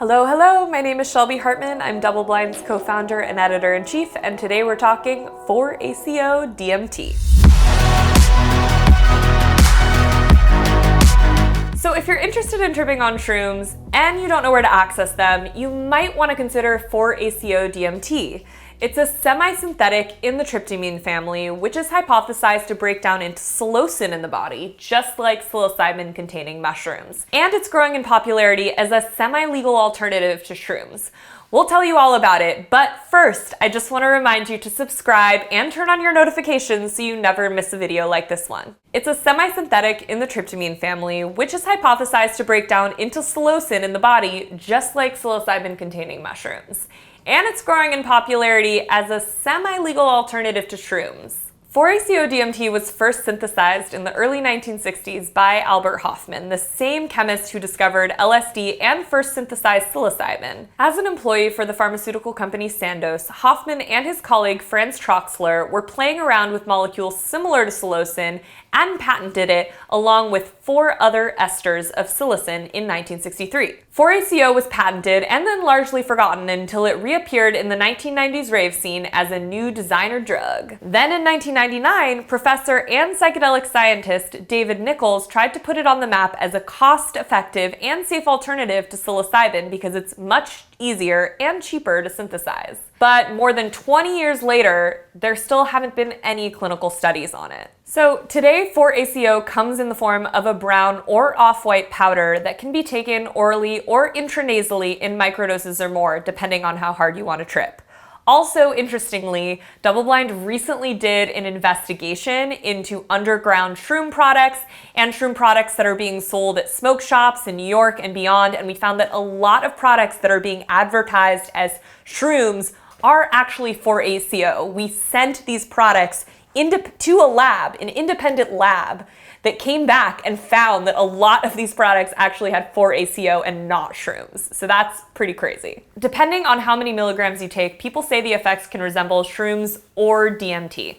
Hello, my name is Shelby Hartman. I'm DoubleBlind's co-founder and editor-in-chief, and today we're talking 4-ACO DMT. So if you're interested in tripping on shrooms and you don't know where to access them, you might want to consider 4-ACO DMT. It's a semi-synthetic in the tryptamine family, which is hypothesized to break down into psilocin in the body, just like psilocybin-containing mushrooms. And it's growing in popularity as a semi-legal alternative to shrooms. We'll tell you all about it, but first, I just want to remind you to subscribe and turn on your notifications so you never miss a video like this one. It's a semi-synthetic in the tryptamine family, which is hypothesized to break down into psilocin in the body, just like psilocybin-containing mushrooms. And it's growing in popularity as a semi-legal alternative to shrooms. 4-ACO DMT was first synthesized in the early 1960s by Albert Hofmann, the same chemist who discovered LSD and first synthesized psilocybin. As an employee for the pharmaceutical company Sandoz, Hofmann and his colleague Franz Troxler were playing around with molecules similar to psilocin and patented it along with 4 other esters of psilocin in 1963. 4-ACO was patented and then largely forgotten until it reappeared in the 1990s rave scene as a new designer drug. Then in 1999, professor and psychedelic scientist David Nichols tried to put it on the map as a cost-effective and safe alternative to psilocybin because it's much easier and cheaper to synthesize. But more than 20 years later, there still haven't been any clinical studies on it. So today, 4-ACO comes in the form of a brown or off-white powder that can be taken orally or intranasally in microdoses or more, depending on how hard you want to trip. Also, interestingly, DoubleBlind recently did an investigation into underground shroom products and shroom products that are being sold at smoke shops in New York and beyond, and we found that a lot of products that are being advertised as shrooms are actually 4-ACO. We sent these products to a lab, an independent lab, that came back and found that a lot of these products actually had 4-ACO and not shrooms. So that's pretty crazy. Depending on how many milligrams you take, people say the effects can resemble shrooms or DMT.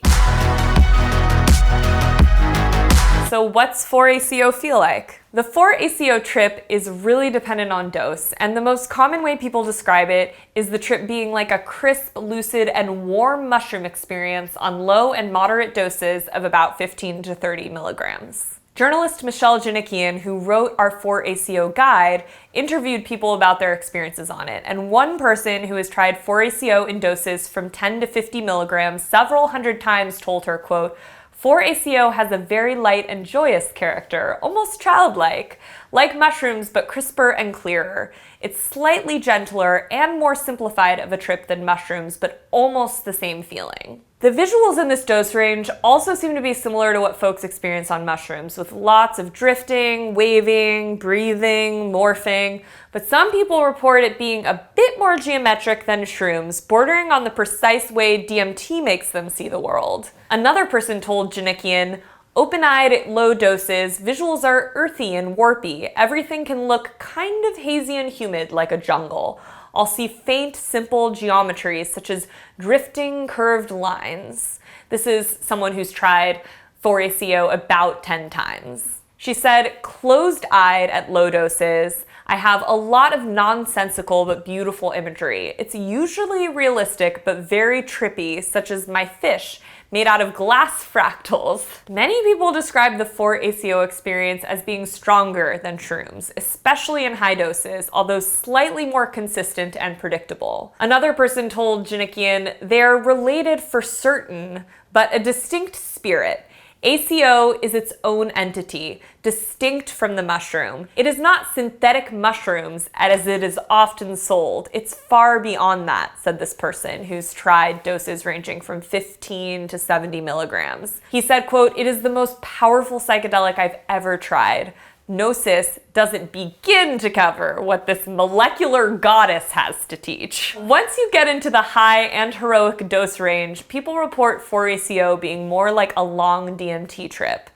So what's 4-ACO feel like? The 4-ACO trip is really dependent on dose, and the most common way people describe it is the trip being like a crisp, lucid, and warm mushroom experience on low and moderate doses of about 15 to 30 milligrams. Journalist Michelle Janikian, who wrote our 4-ACO guide, interviewed people about their experiences on it, and one person who has tried 4-ACO in doses from 10 to 50 milligrams several hundred times told her, quote, 4-ACO has a very light and joyous character, almost childlike, like mushrooms but crisper and clearer. It's slightly gentler and more simplified of a trip than mushrooms, but almost the same feeling. The visuals in this dose range also seem to be similar to what folks experience on mushrooms, with lots of drifting, waving, breathing, morphing, but some people report it being a bit more geometric than shrooms, bordering on the precise way DMT makes them see the world. Another person told Janikian, open-eyed at low doses, visuals are earthy and warpy. Everything can look kind of hazy and humid like a jungle. I'll see faint, simple geometries such as drifting, curved lines. This is someone who's tried 4-ACO about 10 times. She said, closed-eyed at low doses, I have a lot of nonsensical but beautiful imagery. It's usually realistic but very trippy, such as my fish made out of glass fractals. Many people describe the 4-ACO experience as being stronger than shrooms, especially in high doses, although slightly more consistent and predictable. Another person told Janikian, they're related for certain, but a distinct spirit. ACO is its own entity, distinct from the mushroom. It is not synthetic mushrooms as it is often sold. It's far beyond that, said this person who's tried doses ranging from 15 to 70 milligrams. He said, quote, it is the most powerful psychedelic I've ever tried. Gnosis doesn't begin to cover what this molecular goddess has to teach. Once you get into the high and heroic dose range, people report 4-ACO being more like a long DMT trip.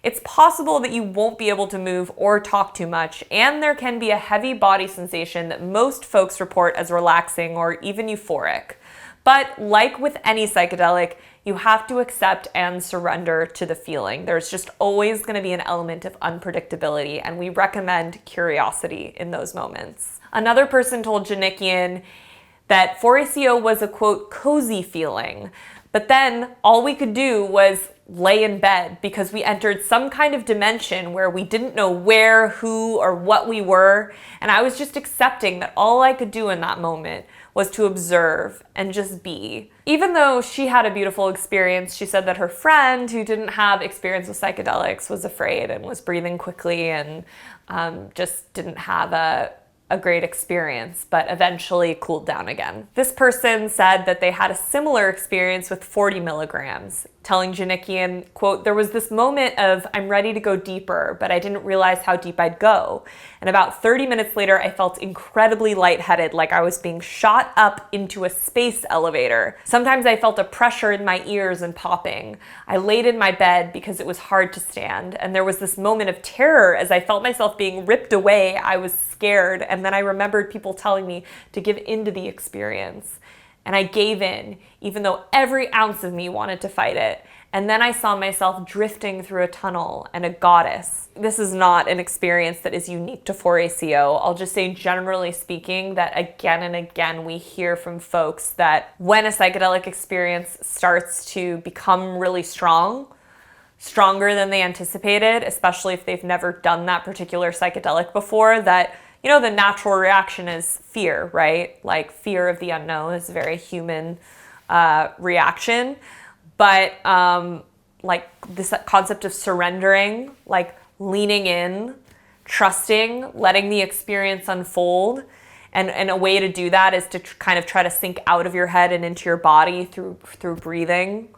It's possible that you won't be able to move or talk too much, and there can be a heavy body sensation that most folks report as relaxing or even euphoric. But like with any psychedelic, you have to accept and surrender to the feeling. There's just always going to be an element of unpredictability, and we recommend curiosity in those moments. Another person told Janikian that 4-ACO was a, quote, cozy feeling. But then all we could do was lay in bed because we entered some kind of dimension where we didn't know where, who, or what we were. And I was just accepting that all I could do in that moment was to observe and just be. Even though she had a beautiful experience, she said that her friend who didn't have experience with psychedelics was afraid and was breathing quickly and just didn't have a great experience, but eventually cooled down again. This person said that they had a similar experience with 40 milligrams, telling Janikian, quote, there was this moment of I'm ready to go deeper, but I didn't realize how deep I'd go. And about 30 minutes later, I felt incredibly lightheaded, like I was being shot up into a space elevator. Sometimes I felt a pressure in my ears and popping. I laid in my bed because it was hard to stand. And there was this moment of terror as I felt myself being ripped away. I was scared. And then I remembered people telling me to give into the experience. And I gave in, even though every ounce of me wanted to fight it. And then I saw myself drifting through a tunnel and a goddess. This is not an experience that is unique to 4-ACO. I'll just say, generally speaking, that again and again we hear from folks that when a psychedelic experience starts to become really strong, stronger than they anticipated, especially if they've never done that particular psychedelic before, that the natural reaction is fear, right? Like fear of the unknown is a very human reaction. But like this concept of surrendering, like leaning in, trusting, letting the experience unfold. And a way to do that is to kind of try to sink out of your head and into your body through breathing.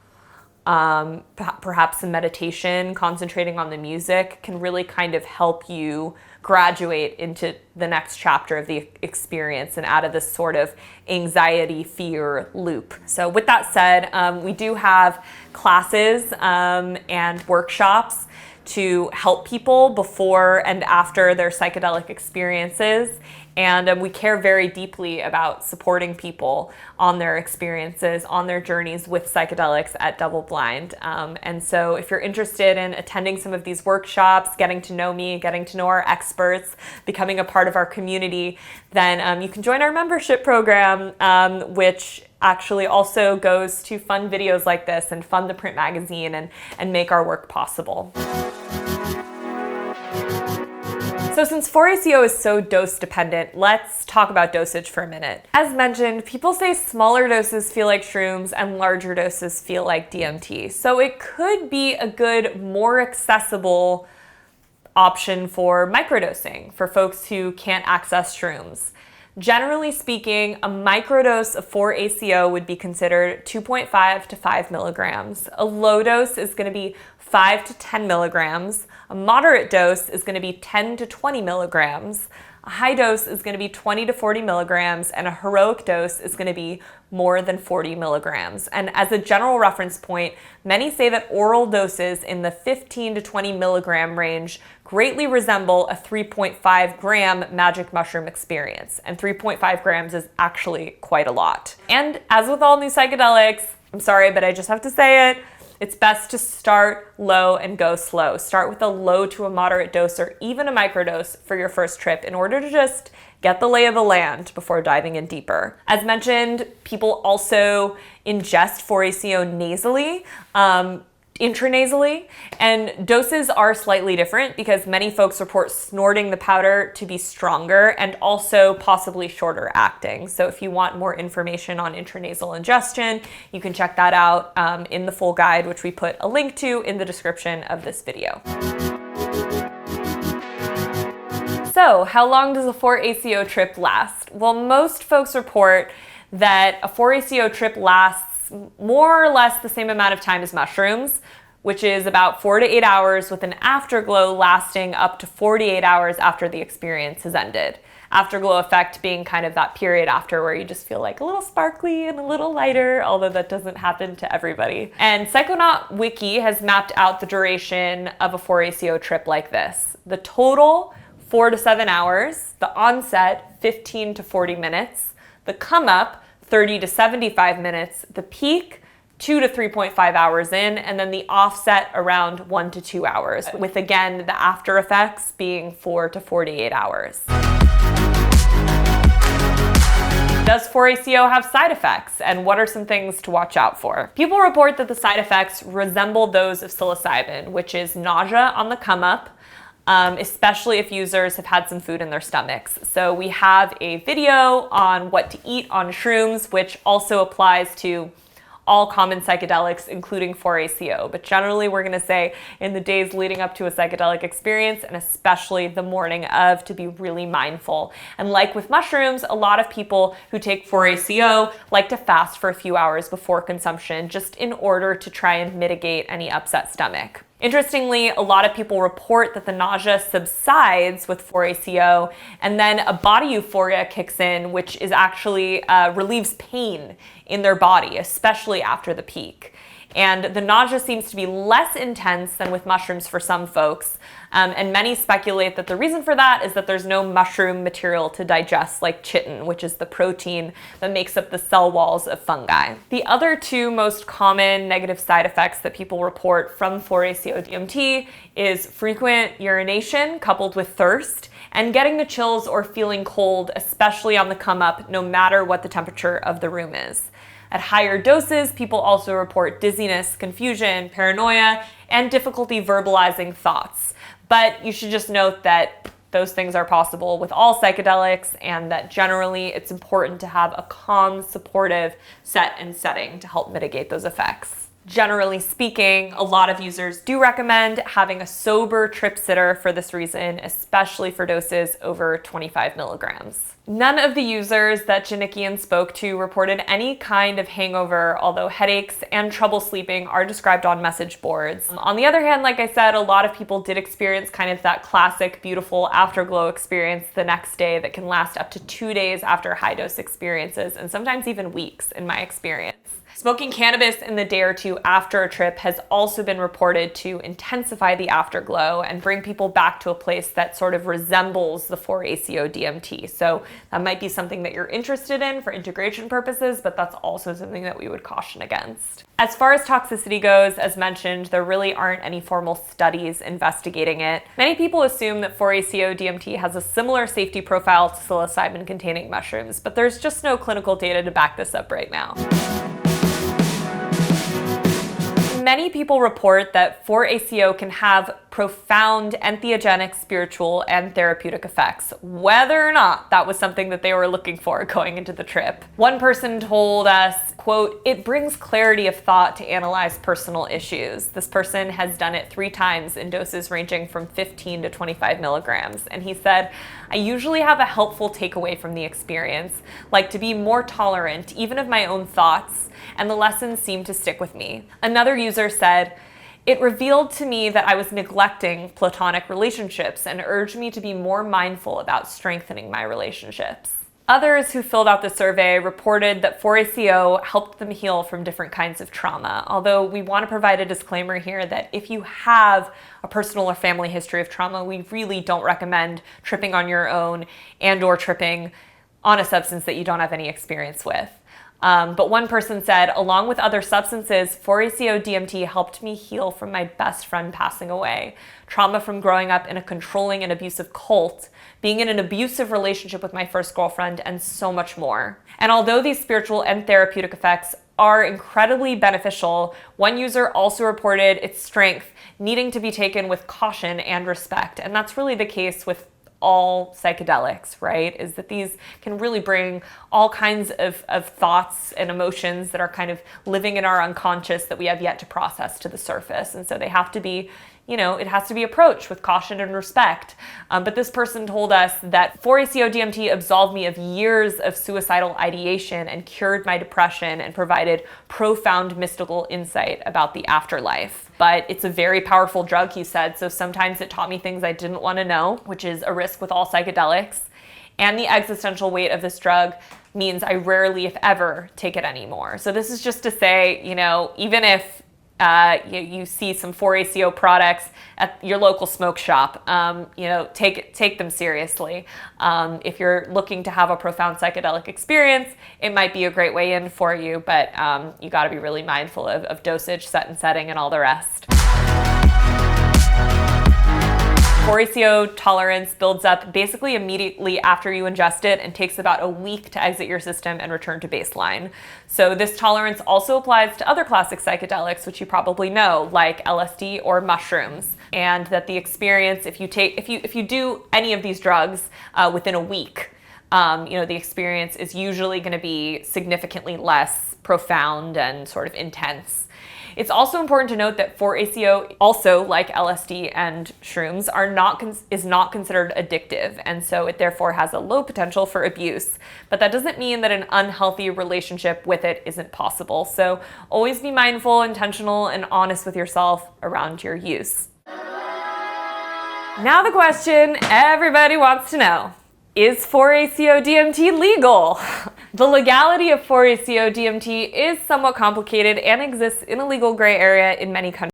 Perhaps some meditation, concentrating on the music can really kind of help you graduate into the next chapter of the experience and out of this sort of anxiety, fear loop. So with that said, we do have classes and workshops to help people before and after their psychedelic experiences. And we care very deeply about supporting people on their experiences, on their journeys with psychedelics at DoubleBlind. And so if you're interested in attending some of these workshops, getting to know me, getting to know our experts, becoming a part of our community, then you can join our membership program, which actually also goes to fund videos like this and fund the print magazine and make our work possible. So since 4-ACO is so dose dependent, let's talk about dosage for a minute. As mentioned, people say smaller doses feel like shrooms and larger doses feel like DMT. So it could be a good, more accessible option for microdosing for folks who can't access shrooms. Generally speaking, a microdose of 4-ACO would be considered 2.5 to 5 milligrams. A low dose is going to be 5 to 10 milligrams. A moderate dose is going to be 10 to 20 milligrams. A high dose is going to be 20 to 40 milligrams, and a heroic dose is going to be more than 40 milligrams. And as a general reference point, many say that oral doses in the 15 to 20 milligram range greatly resemble a 3.5 gram magic mushroom experience. And 3.5 grams is actually quite a lot. And as with all new psychedelics, I'm sorry, but I just have to say it, it's best to start low and go slow. Start with a low to a moderate dose or even a microdose for your first trip in order to just get the lay of the land before diving in deeper. As mentioned, people also ingest 4-ACO nasally, intranasally, and doses are slightly different because many folks report snorting the powder to be stronger and also possibly shorter acting. So if you want more information on intranasal ingestion, you can check that out in the full guide, which we put a link to in the description of this video. So how long does a 4-ACO trip last? Well, most folks report that a 4-ACO trip lasts more or less the same amount of time as mushrooms, which is about 4 to 8 hours, with an afterglow lasting up to 48 hours after the experience has ended. Afterglow effect being kind of that period after where you just feel like a little sparkly and a little lighter, although that doesn't happen to everybody. And Psychonaut Wiki has mapped out the duration of a 4-ACO trip like this. The total, 4 to 7 hours. The onset, 15 to 40 minutes. The come up, 30 to 75 minutes, the peak 2 to 3.5 hours in, and then the offset around 1 to 2 hours, with again the after effects being 4 to 48 hours. Does 4-ACO have side effects, and what are some things to watch out for? People report that the side effects resemble those of psilocybin, which is nausea on the come up, especially if users have had some food in their stomachs. So we have a video on what to eat on shrooms, which also applies to all common psychedelics, including 4-ACO. But generally, we're gonna say in the days leading up to a psychedelic experience, and especially the morning of, to be really mindful. And like with mushrooms, a lot of people who take 4-ACO like to fast for a few hours before consumption, just in order to try and mitigate any upset stomach. Interestingly, a lot of people report that the nausea subsides with 4-ACO, and then a body euphoria kicks in, which is actually relieves pain in their body, especially after the peak. And the nausea seems to be less intense than with mushrooms for some folks. And many speculate that the reason for that is that there's no mushroom material to digest, like chitin, which is the protein that makes up the cell walls of fungi. The other two most common negative side effects that people report from 4-ACO DMT is frequent urination coupled with thirst, and getting the chills or feeling cold, especially on the come up, no matter what the temperature of the room is. At higher doses, people also report dizziness, confusion, paranoia, and difficulty verbalizing thoughts. But you should just note that those things are possible with all psychedelics, and that generally it's important to have a calm, supportive set and setting to help mitigate those effects. Generally speaking, a lot of users do recommend having a sober trip sitter for this reason, especially for doses over 25 milligrams. None of the users that Janikian spoke to reported any kind of hangover, although headaches and trouble sleeping are described on message boards. On the other hand, like I said, a lot of people did experience kind of that classic, beautiful afterglow experience the next day that can last up to 2 days after high dose experiences, and sometimes even weeks in my experience. Smoking cannabis in the day or two after a trip has also been reported to intensify the afterglow and bring people back to a place that sort of resembles the 4-ACO DMT. So that might be something that you're interested in for integration purposes, but that's also something that we would caution against. As far as toxicity goes, as mentioned, there really aren't any formal studies investigating it. Many people assume that 4-ACO DMT has a similar safety profile to psilocybin-containing mushrooms, but there's just no clinical data to back this up right now. Many people report that 4-ACO can have profound entheogenic, spiritual, and therapeutic effects, whether or not that was something that they were looking for going into the trip. One person told us, quote, "It brings clarity of thought to analyze personal issues." This person has done it 3 times in doses ranging from 15 to 25 milligrams. And he said, "I usually have a helpful takeaway from the experience, like to be more tolerant, even of my own thoughts, and the lessons seem to stick with me." Another user said, "It revealed to me that I was neglecting platonic relationships and urged me to be more mindful about strengthening my relationships." Others who filled out the survey reported that 4-ACO helped them heal from different kinds of trauma, although we want to provide a disclaimer here that if you have a personal or family history of trauma, we really don't recommend tripping on your own and/or tripping on a substance that you don't have any experience with. But one person said, "Along with other substances, 4-ACO DMT helped me heal from my best friend passing away, trauma from growing up in a controlling and abusive cult, being in an abusive relationship with my first girlfriend, and so much more." And although these spiritual and therapeutic effects are incredibly beneficial, one user also reported its strength needing to be taken with caution and respect. And that's really the case with all psychedelics, right? Is that these can really bring all kinds of thoughts and emotions that are kind of living in our unconscious that we have yet to process to the surface. And so they have to be, it has to be approached with caution and respect. But this person told us that 4-ACO DMT absolved me of years of suicidal ideation and cured my depression and provided profound mystical insight about the afterlife. But it's a very powerful drug, he said, so sometimes it taught me things I didn't want to know, which is a risk with all psychedelics. And the existential weight of this drug means I rarely, if ever, take it anymore. So this is just to say, even if you see some 4-ACO products at your local smoke shop, take them seriously. If you're looking to have a profound psychedelic experience, it might be a great way in for you, but you got to be really mindful of dosage, set and setting, and all the rest. 4-ACO tolerance builds up basically immediately after you ingest it and takes about a week to exit your system and return to baseline. So this tolerance also applies to other classic psychedelics, which you probably know, like LSD or mushrooms. And that the experience, if you do any of these drugs within a week, the experience is usually going to be significantly less profound and sort of intense. It's also important to note that 4-ACO, also like LSD and shrooms, is not considered addictive, and so it therefore has a low potential for abuse. But that doesn't mean that an unhealthy relationship with it isn't possible. So always be mindful, intentional, and honest with yourself around your use. Now the question everybody wants to know. Is 4-ACO DMT legal? The legality of 4-ACO DMT is somewhat complicated and exists in a legal gray area in many countries.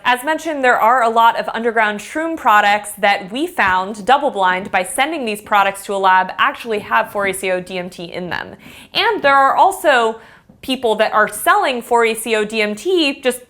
As mentioned, there are a lot of underground shroom products that we found, DoubleBlind, by sending these products to a lab, actually have 4-ACO DMT in them. And there are also people that are selling 4-ACO DMT just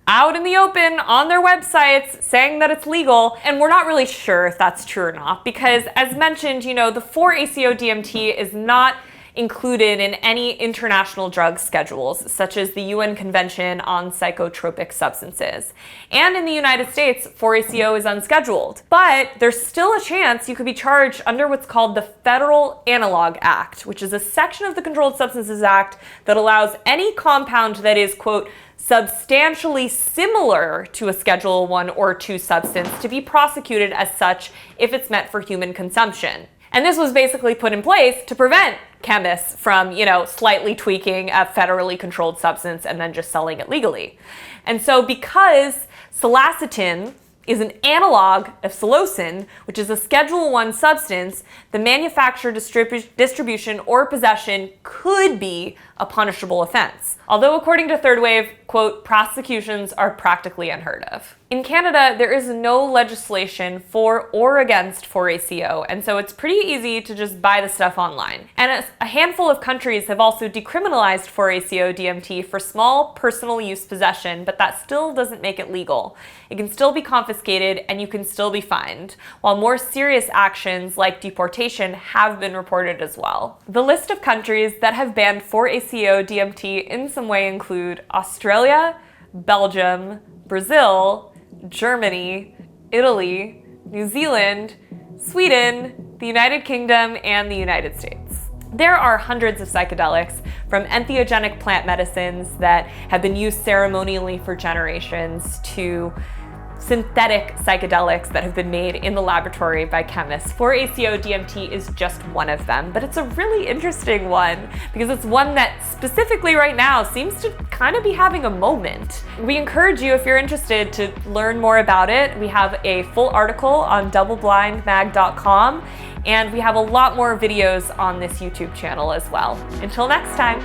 out in the open on their websites saying that it's legal, and we're not really sure if that's true or not, because as mentioned, the 4-ACO DMT is not included in any international drug schedules, such as the UN Convention on Psychotropic Substances. And in the United States, 4-ACO is unscheduled. But there's still a chance you could be charged under what's called the Federal Analog Act, which is a section of the Controlled Substances Act that allows any compound that is, quote, substantially similar to a Schedule 1 or 2 substance to be prosecuted as such if it's meant for human consumption. And this was basically put in place to prevent chemists from, slightly tweaking a federally controlled substance and then just selling it legally. And so because psilocybin is an analog of psilocin, which is a Schedule 1 substance, the manufacture, distribution, or possession could be a punishable offense. Although according to Third Wave, quote, prosecutions are practically unheard of. In Canada, there is no legislation for or against 4-ACO, and so it's pretty easy to just buy the stuff online. And a handful of countries have also decriminalized 4-ACO DMT for small personal use possession, but that still doesn't make it legal. It can still be confiscated and you can still be fined, while more serious actions like deportation have been reported as well. The list of countries that have banned 4-ACO DMT in some way include Australia, Belgium, Brazil, Germany, Italy, New Zealand, Sweden, the United Kingdom, and the United States. There are hundreds of psychedelics, from entheogenic plant medicines that have been used ceremonially for generations to synthetic psychedelics that have been made in the laboratory by chemists. 4-ACO DMT is just one of them, but it's a really interesting one because it's one that specifically right now seems to kind of be having a moment. We encourage you, if you're interested, to learn more about it. We have a full article on doubleblindmag.com, and we have a lot more videos on this YouTube channel as well. Until next time.